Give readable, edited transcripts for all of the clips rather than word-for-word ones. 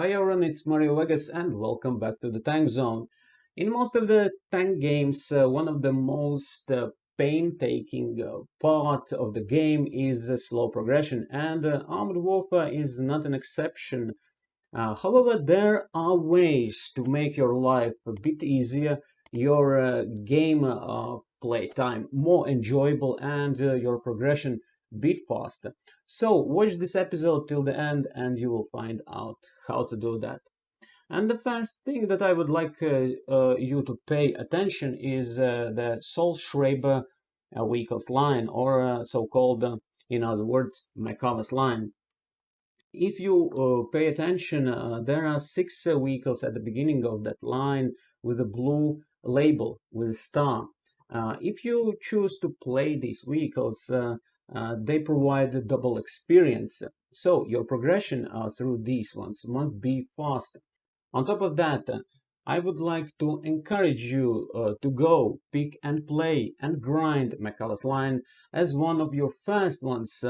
Hi everyone, it's Mario Vegas and welcome back to the Tank Zone. In most of the tank games, one of the most painstaking part of the game is slow progression, and Armored Warfare is not an exception. However, there are ways to make your life a bit easier, your game play time more enjoyable, and your progression a bit faster. So, watch this episode till the end, and you will find out how to do that. And the first thing that I would like you to pay attention is the Soul Schreiber vehicles line, or so-called, in other words, McComas line. If you pay attention, there are six vehicles at the beginning of that line with a blue label with a star. If you choose to play these vehicles, they provide a double experience. So your progression through these ones must be fast. On top of that, I would like to encourage you to go pick and play and grind McCullough's line as one of your first ones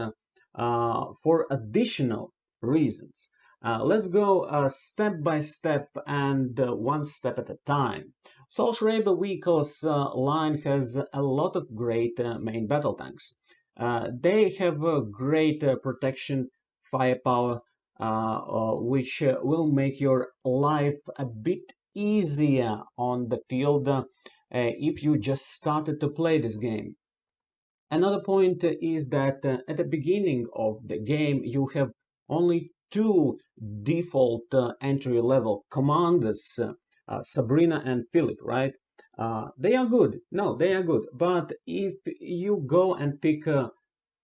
for additional reasons. Let's go step by step and one step at a time. Soul Schreiber vehicles line has a lot of great main battle tanks. They have great protection, firepower, which will make your life a bit easier on the field if you just started to play this game. Another point is that at the beginning of the game you have only two default entry-level commanders, Sabrina and Philip, right? They are good. No, they are good. But if you go and pick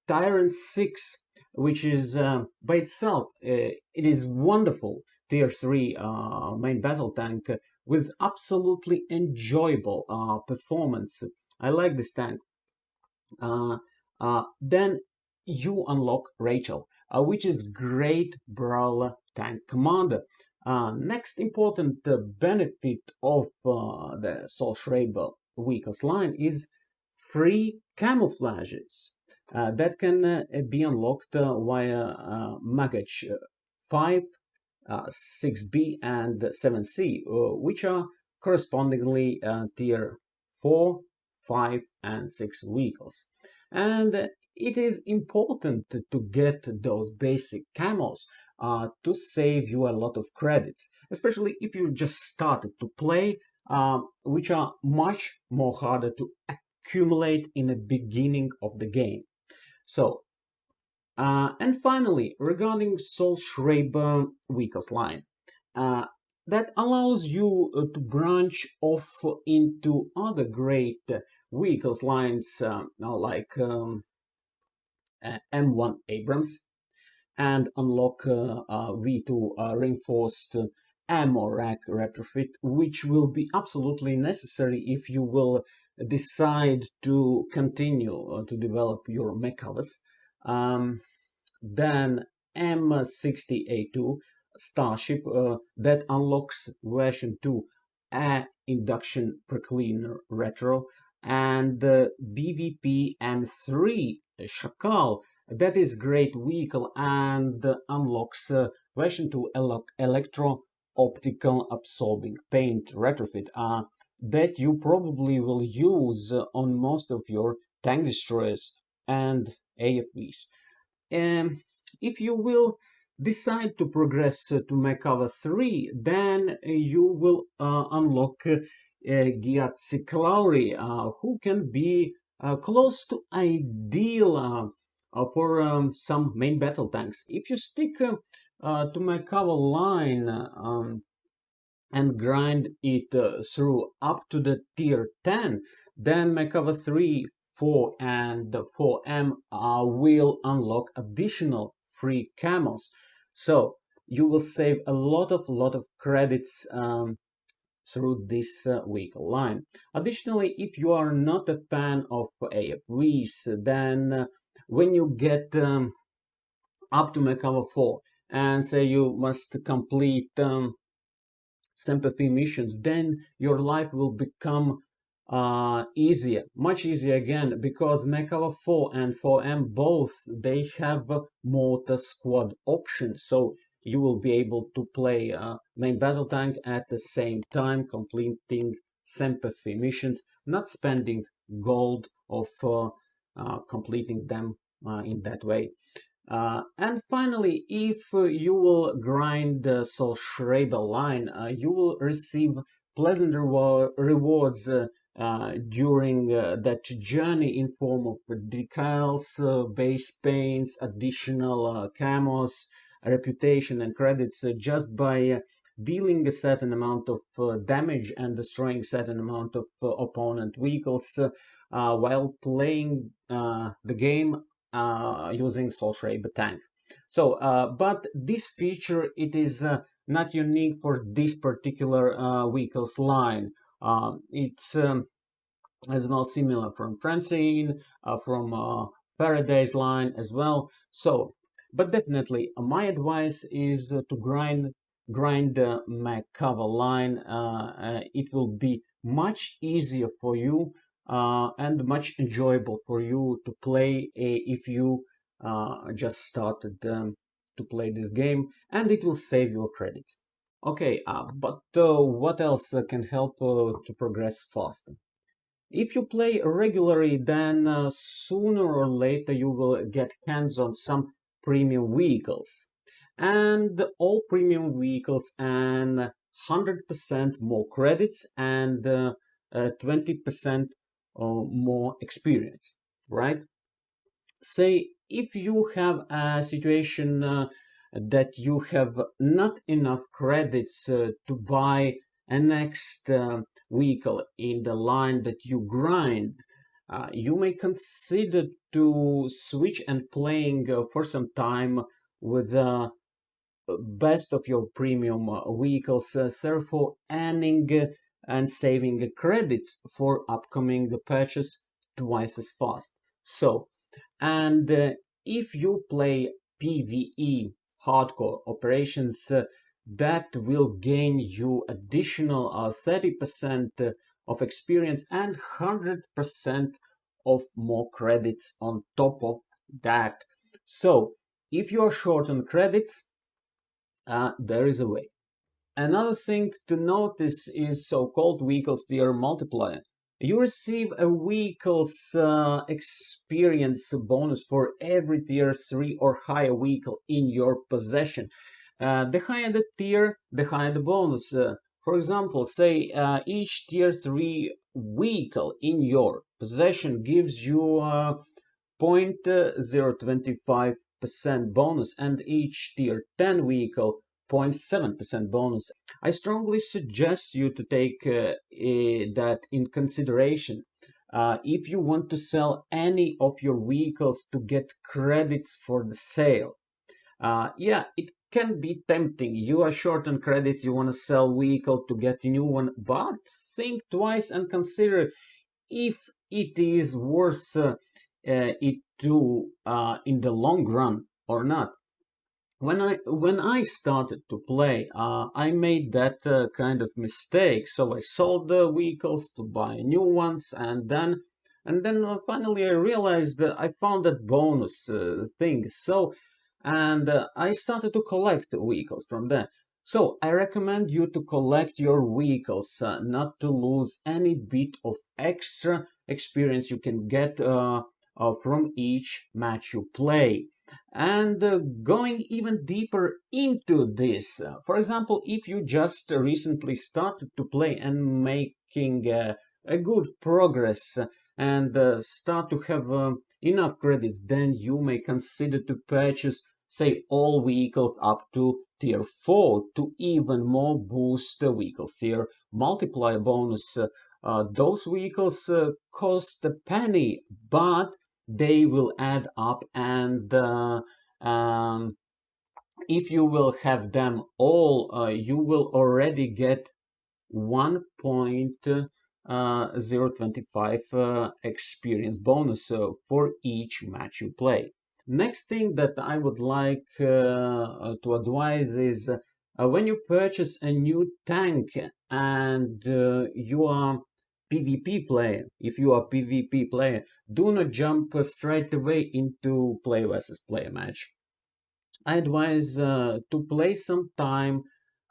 Tyrant 6, which is by itself, it is wonderful tier 3 main battle tank with absolutely enjoyable performance. I like this tank. Then you unlock Rachel, which is great brawler tank commander. Next important benefit of the Soul Schreiber vehicles line is free camouflages that can be unlocked via Magach 5, 6B, and 7C, which are correspondingly tier 4, 5, and 6 vehicles. And it is important to get those basic camos to save you a lot of credits, especially if you just started to play, which are much more harder to accumulate in the beginning of the game. So, and finally, regarding Soul Schreiber vehicles line, that allows you to branch off into other great vehicles lines like M1 Abrams and unlock V2 reinforced ammo rack retrofit, which will be absolutely necessary if you will decide to continue to develop your mech covers. Then M60A2 Starship that unlocks version 2 a induction precleaner retro, and BVP M3 Shakal that is great vehicle and unlocks version 2 electro optical absorbing paint retrofit that you probably will use on most of your tank destroyers and AFVs. If you will decide to progress to Mekava 3, then you will unlock Gyatsi Klauri, who can be close to ideal for some main battle tanks. If you stick to Mekava line and grind it through up to the tier 10, then Mekava 3, 4, and 4M will unlock additional free camos. So you will save a lot of credits through this vehicle line. Additionally, if you are not a fan of AFVs, then when you get up to Mekava 4 and say you must complete sympathy missions, then your life will become easier, much easier again, because Mekava 4 and 4M both, they have mortar squad options. So you will be able to play main battle tank at the same time, completing sympathy missions, not spending gold of completing them in that way. And finally, if you will grind the Soul Schreiber line, you will receive pleasant rewards during that journey in form of decals, base paints, additional camos, reputation and credits just by dealing a certain amount of damage and destroying a certain amount of opponent vehicles while playing the game using Soul Schreiber tank. So, but this feature, it is not unique for this particular vehicles line. It's as well similar from Francine, from Faraday's line as well. So, but definitely my advice is to grind the McCover line. It will be much easier for you and much enjoyable for you to play if you just started to play this game, and it will save your credits. Okay, but what else can help to progress faster? If you play regularly, then sooner or later you will get hands on some premium vehicles. And all premium vehicles and 100% more credits and 20% more experience, right? Say if you have a situation that you have not enough credits to buy a next vehicle in the line that you grind, you may consider to switch and playing for some time with best of your premium vehicles, therefore earning and saving credits for upcoming purchase twice as fast. So, and if you play PVE hardcore operations, that will gain you additional 30% of experience and 100% of more credits on top of that. So, if you are short on credits, there is a way. Another thing to notice is so-called vehicles tier multiplier. You receive a vehicle's experience bonus for every tier 3 or higher vehicle in your possession. The higher the tier, the higher the bonus. For example, say each tier 3 vehicle in your possession gives you 0.025% bonus, and each tier 10 vehicle 0.7% bonus. I strongly suggest you to take that in consideration if you want to sell any of your vehicles to get credits for the sale. Yeah, it can be tempting. You are short on credits, you want to sell vehicle to get a new one, but think twice and consider if it is worth it to in the long run or not. When I started to play, I made that kind of mistake. So I sold the vehicles to buy new ones, and then finally I realized that I found that bonus thing. So and I started to collect vehicles from there. So I recommend you to collect your vehicles, not to lose any bit of extra experience you can get from each match you play. And going even deeper into this, for example, if you just recently started to play and making a good progress and start to have enough credits, then you may consider to purchase, say, all vehicles up to tier 4 to even more boost the vehicles tier multiplier bonus. Those vehicles cost a penny, but they will add up, and if you will have them all, you will already get 1.025 experience bonus for each match you play. Next thing that I would like to advise is when you purchase a new tank and you are PvP player, if you are PvP player, do not jump straight away into player versus player match. I advise to play some time.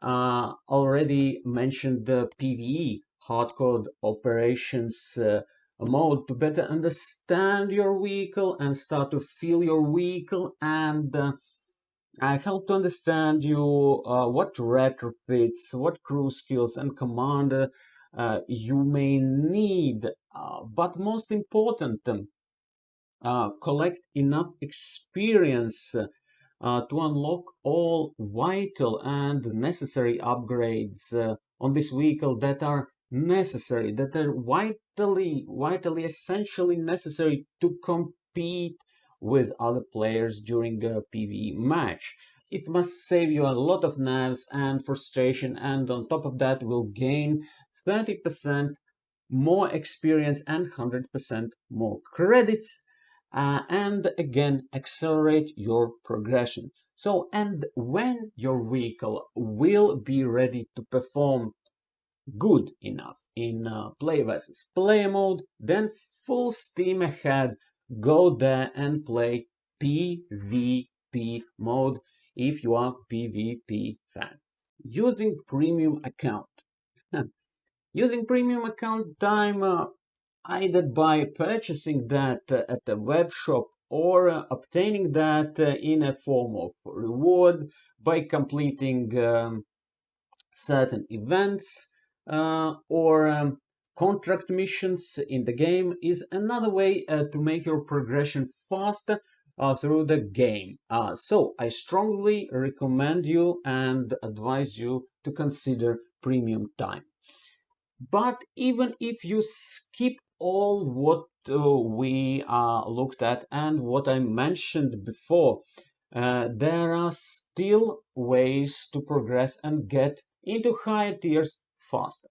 Already mentioned the PVE hardcore operations mode to better understand your vehicle and start to feel your vehicle, and I help to understand you what retrofits, what crew skills and command you may need. But most important, collect enough experience to unlock all vital and necessary upgrades on this vehicle that are necessary, that are vitally, essentially necessary to compete with other players during a PvE match. It must save you a lot of nerves and frustration, and on top of that will gain 30% more experience and 100% more credits, and again accelerate your progression. So, and when your vehicle will be ready to perform good enough in play versus player mode, then full steam ahead, go there and play PvP mode if you are PvP fan using premium account. Using premium account time either by purchasing that at the web shop or obtaining that in a form of reward by completing certain events or contract missions in the game is another way to make your progression faster through the game. So I strongly recommend you and advise you to consider premium time. But even if you skip all what we looked at and what I mentioned before, there are still ways to progress and get into higher tiers faster.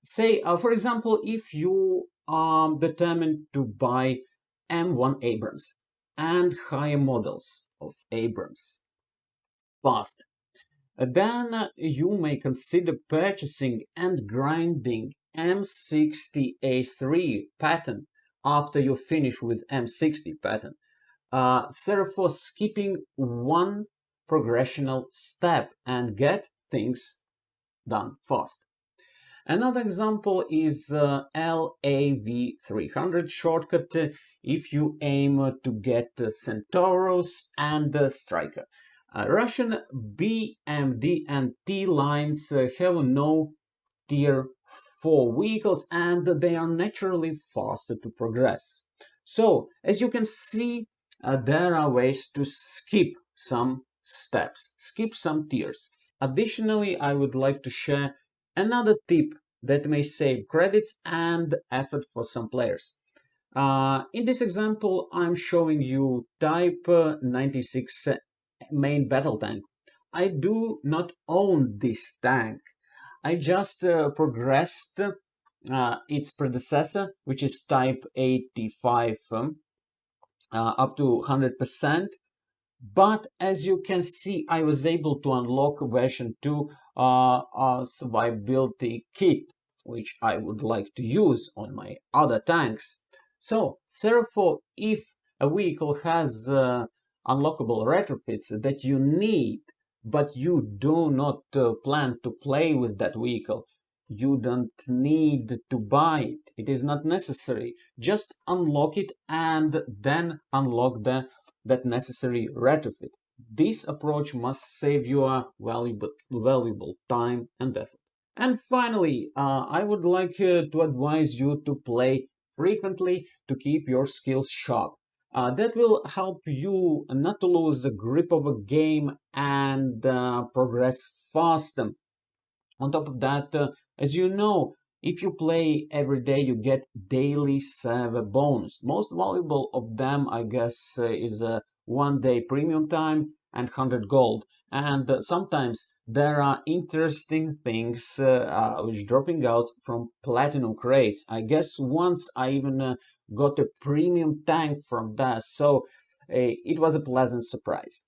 Say, for example, if you are determined to buy M1 Abrams and higher models of Abrams faster, then you may consider purchasing and grinding M60A3 pattern after you finish with M60 pattern, therefore skipping one progressional step and get things done fast. Another example is LAV300 shortcut if you aim to get Centauros and Striker. Russian BMD and T lines have no tier 4 vehicles and they are naturally faster to progress. So, as you can see, there are ways to skip some steps, skip some tiers. Additionally, I would like to share another tip that may save credits and effort for some players. In this example, I'm showing you Type 96 main battle tank. I do not own this tank. I just progressed its predecessor, which is Type 85, up to 100%. But as you can see, I was able to unlock version 2 survivability kit, which I would like to use on my other tanks. So, therefore, if a vehicle has unlockable retrofits that you need, but you do not plan to play with that vehicle, you don't need to buy it. It is not necessary. Just unlock it and then unlock that necessary retrofit. This approach must save you a valuable time and effort. And finally, I would like to advise you to play frequently to keep your skills sharp. That will help you not to lose the grip of a game and progress faster. On top of that, as you know, if you play every day, you get daily server bonus. Most valuable of them, I guess, is 1 day premium time and 100 gold. And sometimes there are interesting things which dropping out from platinum crates. I guess once I even got a premium tank from that, so it was a pleasant surprise.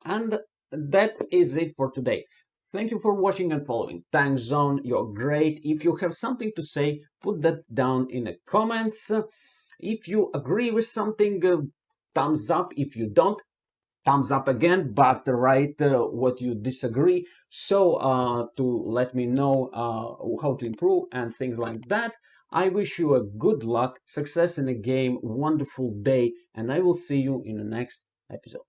And that is it for today. Thank you for watching and following Tank Zone. You're great. If you have something to say, put that down in the comments. If you agree with something, thumbs up. If you don't, thumbs up again, but write what you disagree, so to let me know how to improve and things like that. I wish you a good luck, success in the game, wonderful day, and I will see you in the next episode.